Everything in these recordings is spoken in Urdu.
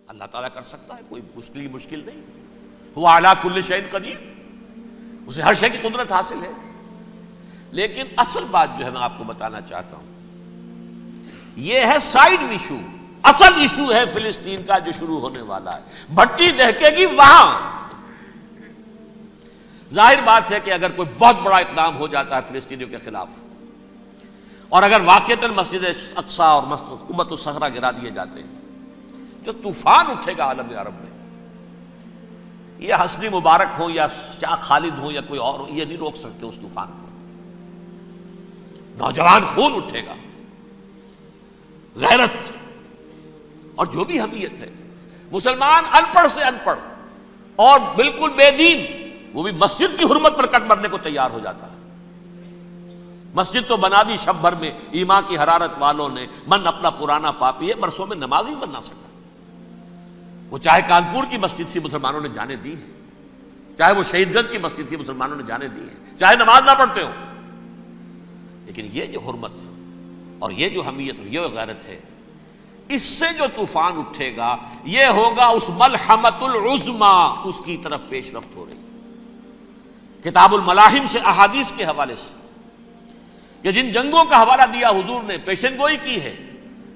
اللہ تعالیٰ کر سکتا ہے، کوئی اس کے لیے مشکل نہیں. ہوا علی کل شیء قدیر، اسے ہر شے کی قدرت حاصل ہے. لیکن اصل بات جو ہے میں آپ کو بتانا چاہتا ہوں، یہ ہے سائیڈ ایشو. اصل ایشو ہے فلسطین کا جو شروع ہونے والا ہے. بھٹی دہکے گی وہاں. ظاہر بات ہے کہ اگر کوئی بہت بڑا اقدام ہو جاتا ہے فلسطینیوں کے خلاف، اور اگر واقعتاً مسجد اقصیٰ اور قبۃ الصخرہ گرا دیے جاتے ہیں، جو طوفان اٹھے گا عالم عرب میں، یہ حسنی مبارک ہو یا شاہ خالد ہو یا کوئی اور ہو، یہ نہیں روک سکتے اس طوفان کو. نوجوان خون اٹھے گا، غیرت اور جو بھی حمیت ہے. مسلمان ان پڑھ سے ان پڑھ اور بالکل بے دین، وہ بھی مسجد کی حرمت پر کٹ مرنے کو تیار ہو جاتا ہے. مسجد تو بنا دی شب بھر میں، ایمان کی حرارت والوں نے، من اپنا پرانا پاپی ہے، برسوں میں نماز ہی بن نہ سکا. وہ چاہے کانپور کی مسجد تھی مسلمانوں نے جانے دی ہے، چاہے وہ شہید گنج کی مسجد تھی مسلمانوں نے جانے دی ہے، چاہے نماز نہ پڑھتے ہو. لیکن یہ جو حرمت اور یہ جو حمیت اور یہ غیرت ہے، اس سے جو طوفان اٹھے گا یہ ہوگا اس ملحمۃ العظمی، اس کی طرف پیش رفت ہو رہی. کتاب الملاحم سے احادیث کے حوالے سے کہ جن جنگوں کا حوالہ دیا حضور نے، پیشن گوئی کی ہے،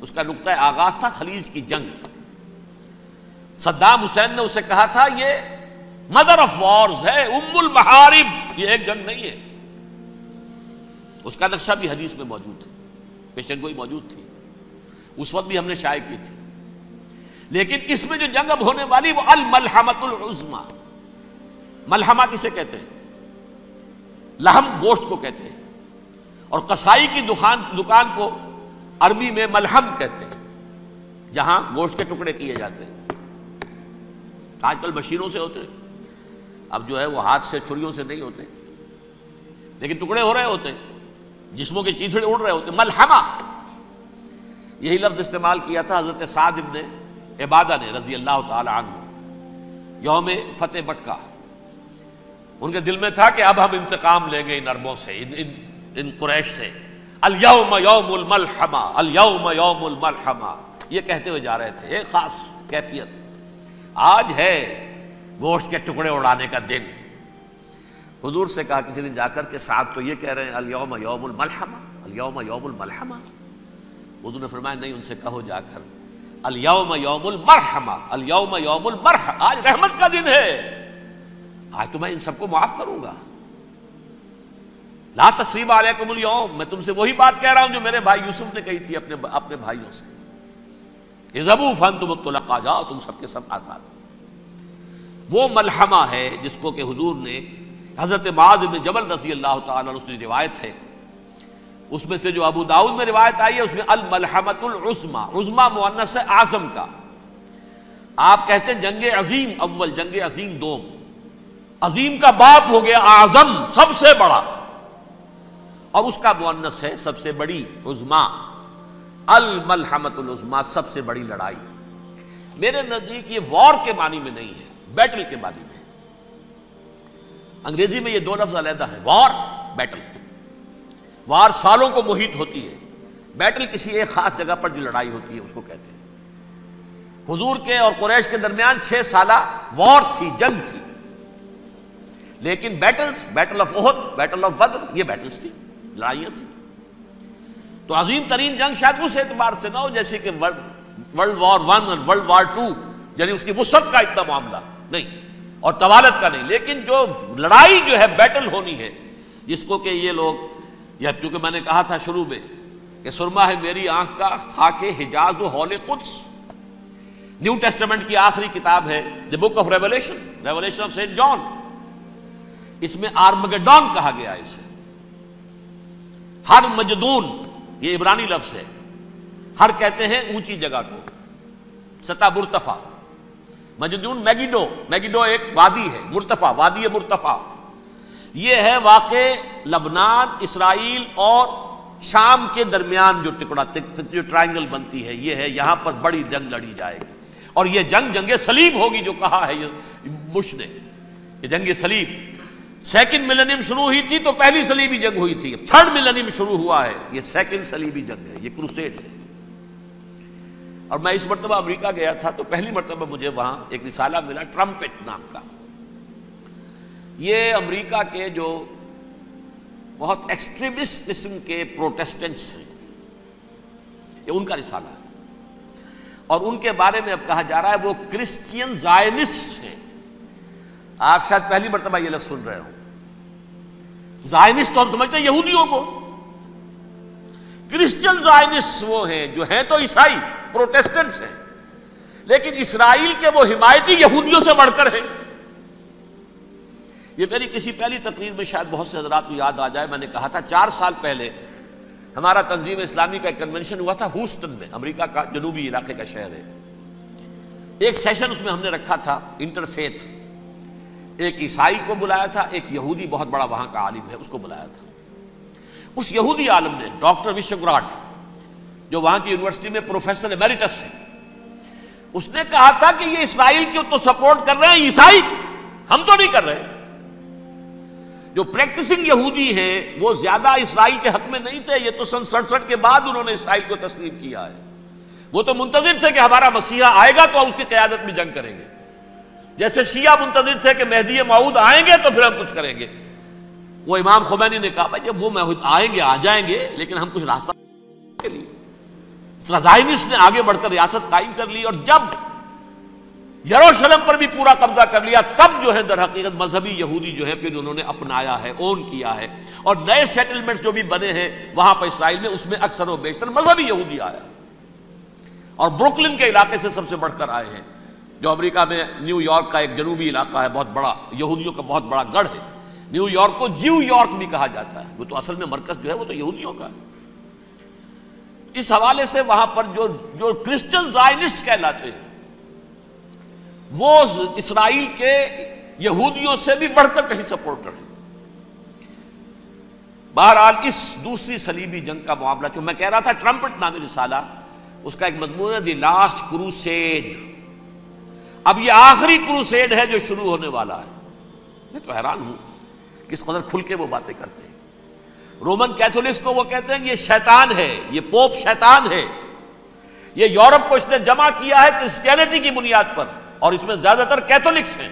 اس کا نقطہ آغاز تھا خلیج کی جنگ. صدام حسین نے اسے کہا تھا یہ مدر آف وارز ہے، ام المحارب، یہ ایک جنگ نہیں ہے. اس کا نقشہ بھی حدیث میں موجود ہے، پیشن گوئی موجود تھی، اس وقت بھی ہم نے شائع کی تھی. لیکن اس میں جو جنگ اب ہونے والی وہ الملحمۃ العظمی. ملحمہ کسے کہتے ہیں؟ لحم گوشت کو کہتے ہیں، اور قصائی کی دکان کو عربی میں ملحم کہتے ہیں، جہاں گوشت کے ٹکڑے کیے جاتے ہیں. آج کل مشینوں سے ہوتے ہیں، اب جو ہے وہ ہاتھ سے چھریوں سے نہیں ہوتے، لیکن ٹکڑے ہو رہے ہوتے ہیں، جسموں کے چیتھڑے اڑ رہے ہوتے ہیں. ملحمہ، یہی لفظ استعمال کیا تھا حضرت سعد ابن عبادہ نے رضی اللہ تعالی عنہ یوم فتح مکہ. ان کے دل میں تھا کہ اب ہم انتقام لیں گے ان عربوں سے، ان قریش سے. الیوم یوم الملحمہ، الیوم یوم الملحمہ، یہ کہتے ہوئے جا رہے تھے. ایک خاص کیفیت، آج ہے گوشت کے ٹکڑے اڑانے کا دن. حضور سے کہا کسی نے جا کر کے ساتھ تو یہ کہہ رہے ہیں الیوم یوم الملحمہ، الیوم یوم الملحمہ. حضور نے فرمایا نہیں، ان سے کہو جا کر الیوم یوم المرحمہ، الیوم یوم المرحمہ، آج رحمت کا دن ہے، آج تو میں ان سب کو معاف کروں گا. لا تثریب علیکم اليوم، میں تم سے وہی بات کہہ رہا ہوں جو میرے بھائی یوسف نے کہی تھی اپنے بھائیوں سے، اذهبوا فانتم الطلقاء، جاؤ تم سب کے سب آزاد. وہ ملحمہ ہے جس کو کہ حضور نے حضرت معاذ بن جبل رضی اللہ تعالیٰ عنہ، اس کی روایت ہے، اس میں سے جو ابو داؤد میں روایت آئی ہے اس میں الملحمۃ العظمی، عظمی مؤنث ہے اعظم کا. آپ کہتے ہیں جنگ عظیم اول، جنگ عظیم دوم، عظیم کا باپ ہو گیا اعظم، سب سے بڑا، اور اس کا مؤنث ہے سب سے بڑی، عظمی. الملحمۃ العظمی، سب سے بڑی لڑائی. میرے نزدیک یہ وار کے معنی میں نہیں ہے، بیٹل کے معنی میں. انگریزی میں یہ دو لفظ علیحدہ ہیں، وار، بیٹل. وار سالوں کو محیط ہوتی ہے، بیٹل کسی ایک خاص جگہ پر جو لڑائی ہوتی ہے اس کو کہتے ہیں. حضور کے اور قریش کے درمیان 6 سالہ وار تھی، جنگ تھی. لیکن battles, battle of Uhud, battle of Badr, یہ بیٹلز تھی، لڑائیاں تھیں. تو عظیم ترین جنگ شاید اس اعتبار سے نہ ہو جیسے کہ ورلڈ وار 1 اور ورلڈ وار 2، یعنی اس کی وسعت کا اتنا معاملہ نہیں اور طوالت کا نہیں. لیکن جو لڑائی جو ہے بیٹل ہونی ہے، جس کو کہ یہ لوگ، یا چونکہ میں نے کہا تھا شروع میں کہ سرما ہے میری آنکھ کا خاک حجاز و ہول قدس، نیو ٹیسٹمنٹ کی آخری کتاب ہے the book of Revelation, Revelation of saint John. اس میں آرمگڈون کہا گیا ہے اسے. ہر مجدون، یہ عبرانی لفظ ہے، ہر کہتے ہیں اونچی جگہ کو، سطح مرتفع. مجدون میگیڈو، میگیڈو ایک وادی ہے، مرتفع، وادی مرتفع. یہ ہے واقع لبنان، اسرائیل اور شام کے درمیان جو ٹکڑا، جو ٹرائنگل بنتی ہے، یہ ہے، یہاں پر بڑی جنگ لڑی جائے گی. اور یہ جنگ جنگ صلیب ہوگی جو کہا ہے بش نے، یہ جنگ صلیب. سیکنڈ ملینیم شروع ہوئی تھی تو پہلی صلیبی جنگ ہوئی تھی، تھرڈ ملینیم شروع ہوا ہے، یہ سیکنڈ صلیبی جنگ ہے، یہ کروسیڈ ہے. اور میں اس مرتبہ امریکہ گیا تھا تو پہلی مرتبہ مجھے وہاں ایک رسالہ ملا ٹرمپٹ نام کا. یہ امریکہ کے جو بہت ایکسٹریمسٹ قسم کے پروٹیسٹنٹس ہیں یہ ان کا رسالہ ہے, اور ان کے بارے میں اب کہا جا رہا ہے وہ کرسچین زائنسٹ ہیں. آپ شاید پہلی مرتبہ یہ لفظ سن رہے ہوں. زائنسٹ تو ہم سمجھتے ہیں یہودیوں کو, کرسچین زائنسٹ وہ ہیں جو ہیں تو عیسائی پروٹیسٹنٹس ہیں, لیکن اسرائیل کے وہ حمایتی یہودیوں سے بڑھ کر ہیں. یہ میری کسی پہلی تقریر میں شاید بہت سے حضرات کو یاد آ جائے, میں نے کہا تھا 4 سال پہلے ہمارا تنظیم اسلامی کا ایک کنونشن ہوا تھا ہوسٹن میں, امریکہ کا جنوبی علاقے کا شہر ہے. ایک سیشن اس میں ہم نے رکھا تھا انٹرفیتھ, ایک عیسائی کو بلایا تھا, ایک یہودی بہت بڑا وہاں کا عالم ہے اس کو بلایا تھا. اس یہودی عالم نے ڈاکٹر وشوگراڈ جو وہاں کی یونیورسٹی میں پروفیسر ایمیریٹس ہے, اس نے کہا تھا کہ یہ اسرائیل کو تو سپورٹ کر رہے ہیں عیسائی, ہم تو نہیں کر رہے. جو پریکٹسنگ یہودی ہیں وہ زیادہ اسرائیل کے حق میں نہیں تھے, یہ تو سن 67 کے بعد انہوں نے اسرائیل کو تسلیم کیا ہے. وہ تو منتظر تھے کہ ہمارا مسیحا آئے گا تو اس کی قیادت میں جنگ کریں گے, جیسے شیعہ منتظر تھے کہ مہدی موعود آئیں گے تو پھر ہم کچھ کریں گے. وہ امام خمینی نے کہا جب وہ آئیں گے آ جائیں گے, لیکن ہم کچھ راستہ کے لیے زائنسٹ نے آگے بڑھ کر ریاست قائم کر لی, اور جب یروشلم پر بھی پورا قبضہ کر لیا تب جو ہے در حقیقت مذہبی یہودی جو ہے پھر انہوں نے اپنایا ہے, اون کیا ہے, اور نئے سیٹلمنٹس جو بھی بنے ہیں وہاں پر اسرائیل میں اس میں اکثر و بیشتر مذہبی یہودی آیا, اور بروکلن کے علاقے سے سب سے بڑھ کر آئے ہیں, جو امریکہ میں نیو یارک کا ایک جنوبی علاقہ ہے, بہت بڑا یہودیوں کا بہت بڑا گڑھ ہے. نیو یارک کو جیو یارک بھی کہا جاتا ہے, وہ تو اصل میں مرکز جو ہے وہ تو یہودیوں کا ہے. اس حوالے سے وہاں پر جو کرسچن زائنسٹ کہلاتے ہیں وہ اسرائیل کے یہودیوں سے بھی بڑھ کر کہیں سپورٹر ہیں. بہرحال اس دوسری صلیبی جنگ کا معاملہ جو میں کہہ رہا تھا, ٹرمپٹ نامی رسالہ, اس کا ایک مضمون ہے دی لاسٹ کروسیڈ. اب یہ آخری کروسیڈ ہے جو شروع ہونے والا ہے. میں تو حیران ہوں کس قدر کھل کے وہ باتیں کرتے ہیں. رومن کیتھولکس کو وہ کہتے ہیں کہ یہ شیطان ہے, یہ پوپ شیطان ہے, یہ یورپ کو اس نے جمع کیا ہے کرسچینٹی کی بنیاد پر, اور اس میں زیادہ تر کیتھولکس ہیں.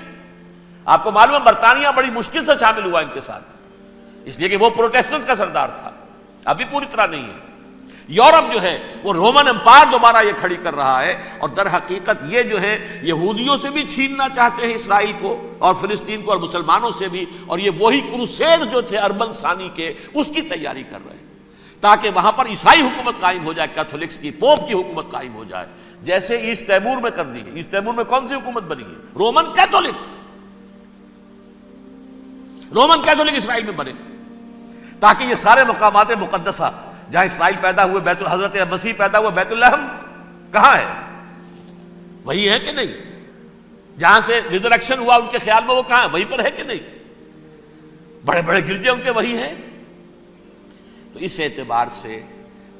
آپ کو معلوم ہے برطانیہ بڑی مشکل سے شامل ہوا ان کے ساتھ, اس لیے کہ وہ پروٹیسٹنٹ کا سردار تھا, ابھی پوری طرح نہیں ہے. یورپ جو ہے وہ رومن امپائر دوبارہ یہ کھڑی کر رہا ہے, اور در حقیقت یہ جو ہے یہودیوں سے بھی چھیننا چاہتے ہیں اسرائیل کو اور فلسطین کو, اور مسلمانوں سے بھی, اور یہ وہی کروسیڈ جو تھے اربن ثانی کے اس کی تیاری کر رہے ہیں تاکہ وہاں پر عیسائی حکومت قائم ہو جائے, کیتھولکس کی, پوپ کی حکومت قائم ہو جائے, جیسے ایسٹ تیمور میں کر دی ہے. ایسٹ تیمور میں کون سی حکومت بنی ہے؟ Roman Catholic. رومن کیتھولک اسرائیل میں بنے تاکہ یہ سارے مقامات مقدسہ جہاں اسرائیل پیدا ہوئے, بیت حضرت مسیح پیدا ہوا, بیت الحم کہاں ہے؟ وہی ہے کہ نہیں؟ جہاں سے ریزریکشن ہوا ان کے خیال میں وہ کہاں ہے؟ وہیں پر ہے کہ نہیں؟ بڑے بڑے گرجے ان کے وہی ہیں. تو اس اعتبار سے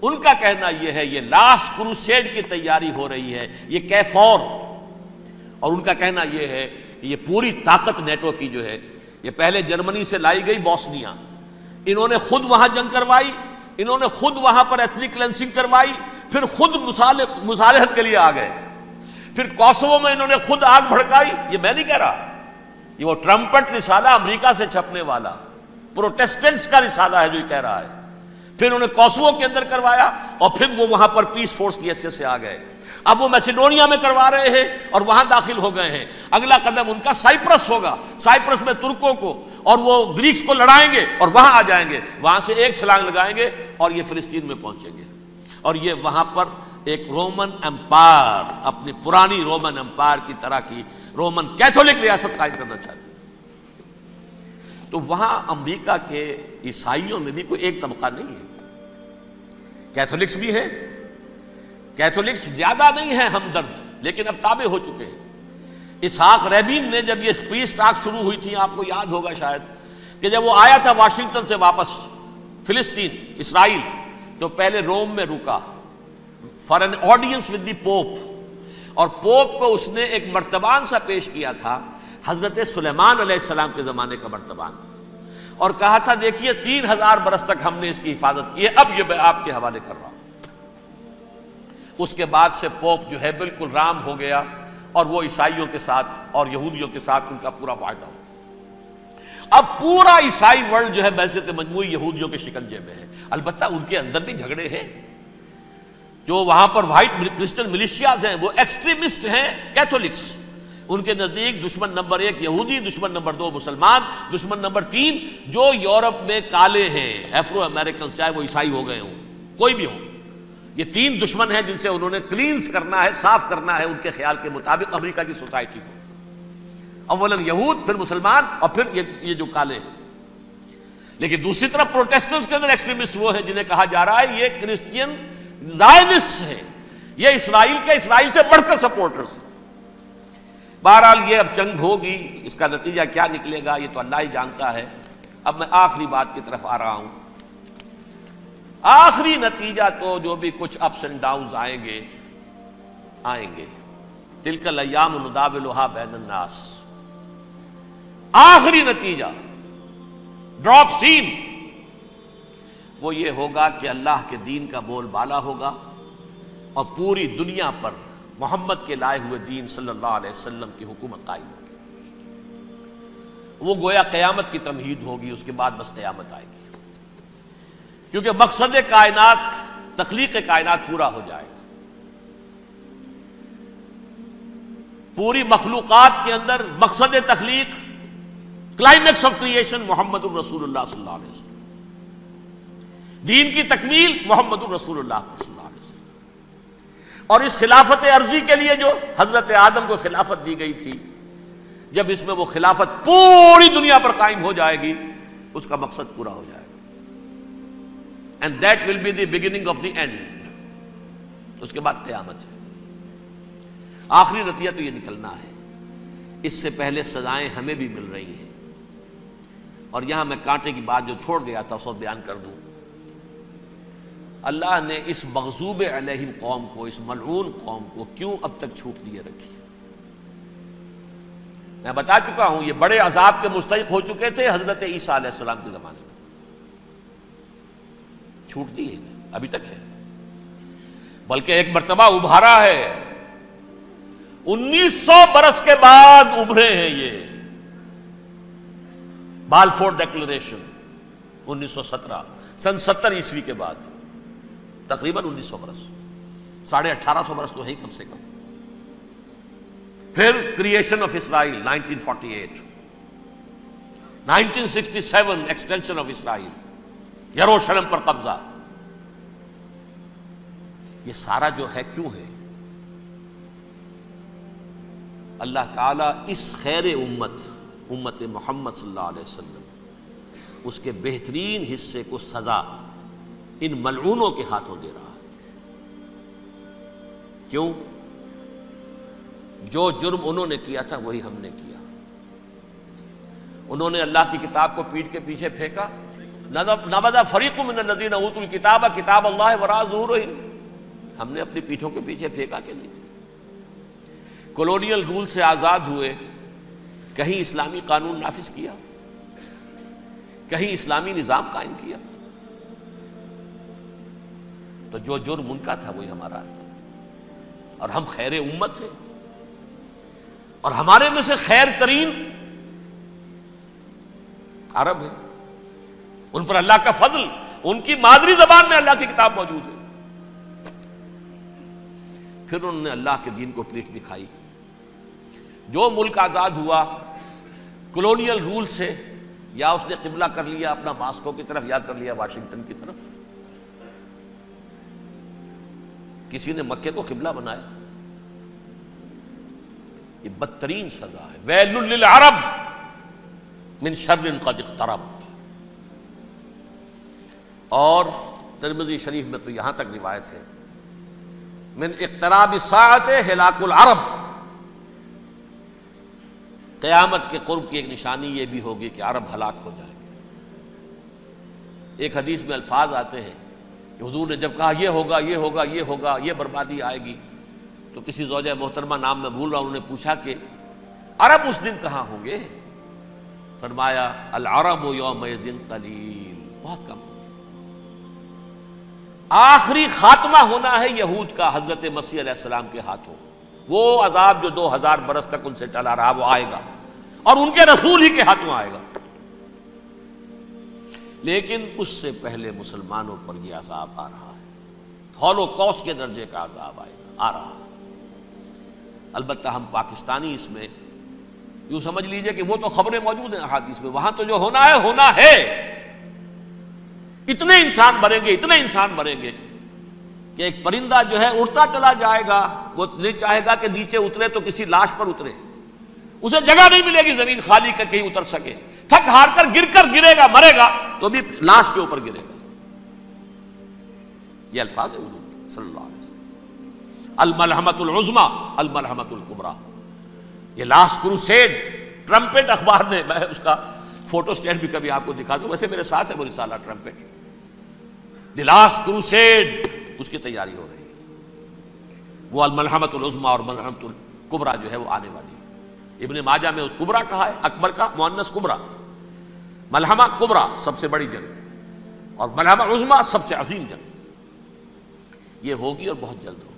ان کا کہنا یہ ہے یہ لاسٹ کروسیڈ کی تیاری ہو رہی ہے, یہ کیفور. اور ان کا کہنا یہ ہے کہ یہ پوری طاقت نیٹو کی جو ہے یہ پہلے جرمنی سے لائی گئی بوسنیا, انہوں نے خود وہاں جنگ کروائی, انہوں نے خود وہاں پر ایتھنک کلینسنگ کروائی, پھر خود مصالحت کے لیے آ گئے, پھر کوسوو میں انہوں نے خود آگ بھڑکائی. یہ میں نہیں کہہ رہا, یہ وہ ٹرمپٹ رسالہ امریکہ سے چھپنے والا پروٹیسٹنٹس کا رسالہ ہے جو یہ کہہ رہا ہے. پھر انہوں نے کوسوو کے اندر کروایا, اور پھر وہ وہاں پر پیس فورس کی حیثیت سے آ گئے. اب وہ میسیڈونیا میں کروا رہے ہیں اور وہاں داخل ہو گئے ہیں. اگلا قدم ان کا سائپرس ہوگا, سائپرس میں ترکوں کو اور وہ گریکس کو لڑائیں گے اور وہاں آ جائیں گے, وہاں سے ایک چھلانگ لگائیں گے اور یہ فلسطین میں پہنچیں گے, اور یہ وہاں پر ایک رومن امپائر, اپنی پرانی رومن امپائر کی طرح کی رومن کیتھولک ریاست قائم کرنا چاہتے ہیں. تو وہاں امریکہ کے عیسائیوں میں بھی کوئی ایک طبقہ نہیں ہے, کیتھولکس بھی ہے, کیتھولکس زیادہ نہیں ہے ہمدرد, لیکن اب تابع ہو چکے ہیں. اسحاق ریبین نے جب یہ پیس ٹاک شروع ہوئی تھی, آپ کو یاد ہوگا شاید, کہ جب وہ آیا تھا واشنگٹن سے واپس فلسطین اسرائیل, تو پہلے روم میں رکا for an audience with the pope, اور پوپ کو اس نے ایک مرتبان سا پیش کیا تھا, حضرت سلیمان علیہ السلام کے زمانے کا مرتبان, اور کہا تھا دیکھیے 3000 برس تک ہم نے اس کی حفاظت کی ہے, اب یہ میں آپ کے حوالے کر رہا ہوں. اس کے بعد سے پوپ جو ہے بالکل رام ہو گیا، اور وہ عیسائیوں کے ساتھ اور یہودیوں کے ساتھ ان کا پورا معاہدہ ہو۔ اب پورا عیسائی ورلڈ جو ہے بعثت مجموعی یہودیوں کے شکنجے میں ہے۔ البتہ ان کے اندر بھی جھگڑے ہیں، جو وہاں پر وائٹ کرسچن ملیشیاز ہیں وہ ایکسٹریمسٹ ہیں کیتھولکس، ان کے نزدیک دشمن نمبر 1 یہودی، دشمن نمبر 2 مسلمان، دشمن نمبر 3 جو یورپ میں کالے ہیں، ایفرو امریکن، چاہے وہ عیسائی ہو گئے ہوں، کوئی بھی ہو، یہ 3 دشمن ہیں جن سے انہوں نے کلینز کرنا ہے، صاف کرنا ہے ان کے خیال کے مطابق امریکہ کی سوسائٹی کو۔ اولاً یہود، پھر مسلمان، اور پھر یہ جو کالے ہیں۔ لیکن دوسری طرف پروٹیسٹنٹس کے اندر ایکسٹریمسٹ وہ ہیں جنہیں کہا جا رہا ہے یہ کرسچین زائنسٹ ہیں، یہ اسرائیل سے بڑھ کر سپورٹرز ہیں۔ بہرحال یہ اب جنگ ہوگی، اس کا نتیجہ کیا نکلے گا یہ تو اللہ ہی جانتا ہے۔ اب میں آخری بات کی طرف آ رہا ہوں۔ آخری نتیجہ تو جو بھی کچھ اپس اینڈ ڈاؤنز آئیں گے، تلک الایام نداولها بین الناس، آخری نتیجہ ڈراپ سین وہ یہ ہوگا کہ اللہ کے دین کا بول بالا ہوگا، اور پوری دنیا پر محمد کے لائے ہوئے دین صلی اللہ علیہ وسلم کی حکومت قائم ہوگی۔ وہ گویا قیامت کی تمہید ہوگی، اس کے بعد بس قیامت آئے گی، کیونکہ مقصد کائنات، تخلیق کائنات پورا ہو جائے گا۔ پوری مخلوقات کے اندر مقصد تخلیق، کلائمیکس آف کریشن محمد الرسول اللہ صلی اللہ علیہ وسلم، دین کی تکمیل محمد الرسول اللہ صلی اللہ علیہ وسلم۔ اور اس خلافت عرضی کے لیے جو حضرت آدم کو خلافت دی گئی تھی، جب اس میں وہ خلافت پوری دنیا پر قائم ہو جائے گی، اس کا مقصد پورا ہو جائے گا۔ And that will be the beginning of the end۔ اس کے بعد قیامت ہے۔ آخری نتیجہ تو یہ نکلنا ہے۔ اس سے پہلے سزائیں ہمیں بھی مل رہی ہیں، اور یہاں میں کانٹے کی بات جو چھوڑ گیا تھا اس کو بیان کر دوں۔ اللہ نے اس مغضوب علیہم قوم کو، اس ملعون قوم کو کیوں اب تک چھوٹ دیے رکھی؟ میں بتا چکا ہوں یہ بڑے عذاب کے مستحق ہو چکے تھے حضرت عیسیٰ علیہ السلام کے زمانے میں، چھوٹ دی ہے، ابھی تک ہے، بلکہ ایک مرتبہ ابھارا ہے۔ 1900 برس کے بعد ابھرے ہیں یہ، بالفور ڈیکلریشن 1917، سن 70 عیسوی کے بعد، تقریباً 1900 برس، 1850 برس تو ہے ہی کم سے کم۔ پھر creation of Israel 1948، 1967 extension of Israel, یروشلم پر قبضہ۔ یہ سارا جو ہے کیوں ہے؟ اللہ تعالیٰ اس خیر امت محمد صلی اللہ علیہ وسلم، اس کے بہترین حصے کو سزا ان ملعونوں کے ہاتھوں دے رہا ہے۔ کیوں؟ جو جرم انہوں نے کیا تھا وہی ہم نے کیا۔ انہوں نے اللہ کی کتاب کو پیٹھ کے پیچھے پھینکا، نبذ فریق من الذین اوتوا الکتاب کتاب اللہ وراء ظہورہم، ہم نے اپنی پیٹھوں کے پیچھے پھینکا کہ نہیں؟ کولونیل رول سے آزاد ہوئے، کہیں اسلامی قانون نافذ کیا، کہیں اسلامی نظام قائم کیا؟ تو جو جرم ان کا تھا وہی ہمارا ہے، اور ہم خیر امت ہیں، اور ہمارے میں سے خیر ترین عرب ہیں، ان پر اللہ کا فضل، ان کی مادری زبان میں اللہ کی کتاب موجود ہے۔ پھر انہوں نے اللہ کے دین کو پیٹھ دکھائی۔ جو ملک آزاد ہوا کولونیل رول سے، یا اس نے قبلہ کر لیا اپنا ماسکو کی طرف، یا کر لیا واشنگٹن کی طرف، کسی نے مکے کو قبلہ بنایا، یہ بدترین سزا ہے۔ ویل للعرب من شر قد اقترب۔ اور ترمذی شریف میں تو یہاں تک روایت ہے، من اقتراب الساعۃ ہلاک العرب، قیامت کے قرب کی ایک نشانی یہ بھی ہوگی کہ عرب ہلاک ہو جائیں گے۔ ایک حدیث میں الفاظ آتے ہیں کہ حضور نے جب کہا یہ ہوگا یہ ہوگا یہ ہوگا، یہ بربادی آئے گی، تو کسی زوجہ محترمہ نام میں بھول رہا ہوں، انہوں نے پوچھا کہ عرب اس دن کہاں ہوں گے؟ فرمایا العرب یومئذ قلیل، بہت کم۔ آخری خاتمہ ہونا ہے یہود کا حضرت مسیح علیہ السلام کے ہاتھوں. وہ عذاب جو 2000 برس تک ان سے ٹلا رہا وہ آئے گا اور ان کے رسول ہی کے ہاتھوں آئے گا. لیکن اس سے پہلے مسلمانوں پر یہ عذاب آ رہا ہے، ہولوکاسٹ کے درجے کا عذاب آ رہا ہے. البتہ ہم پاکستانی اس میں یوں سمجھ لیجئے کہ وہ تو خبریں موجود ہیں احادیث میں، وہاں تو جو ہونا ہے. اتنے انسان مریں گے کہ ایک پرندہ جو ہے اڑتا چلا جائے گا، وہ نہیں چاہے گا کہ نیچے اترے تو کسی لاش پر اترے، اسے جگہ نہیں ملے گی زمین خالی کر کہیں اتر سکے، تھک ہار کر گرے گا، مرے گا تو بھی لاش کے اوپر گرے گا. یہ الفاظ ہے حضور کے صلی اللہ علیہ وسلم. الملحمۃ العظمیٰ الملحمۃ الکبریٰ، یہ لاسٹ کروسیڈ. ٹرمپٹ اخبار نے، میں اس کا فوٹو اسٹیٹ بھی کبھی آپ کو دکھا دوں، ویسے میرے ساتھ ہے وہ رسالہ ٹرمپٹ. دی لاسٹ کروسیڈ، اس کی تیاری ہو رہی ہے. وہ الملحمۃ العظمیٰ اور ملحمۃ الکبریٰ جو ہے وہ آنے والی ہے. ابن ماجہ میں اس کبریٰ کہا ہے، اکبر کا مؤنث کبریٰ. ملحمہ کبریٰ سب سے بڑی جنگ اور ملحمہ عظمیٰ سب سے عظیم جنگ. یہ ہوگی اور بہت جلد ہوگی.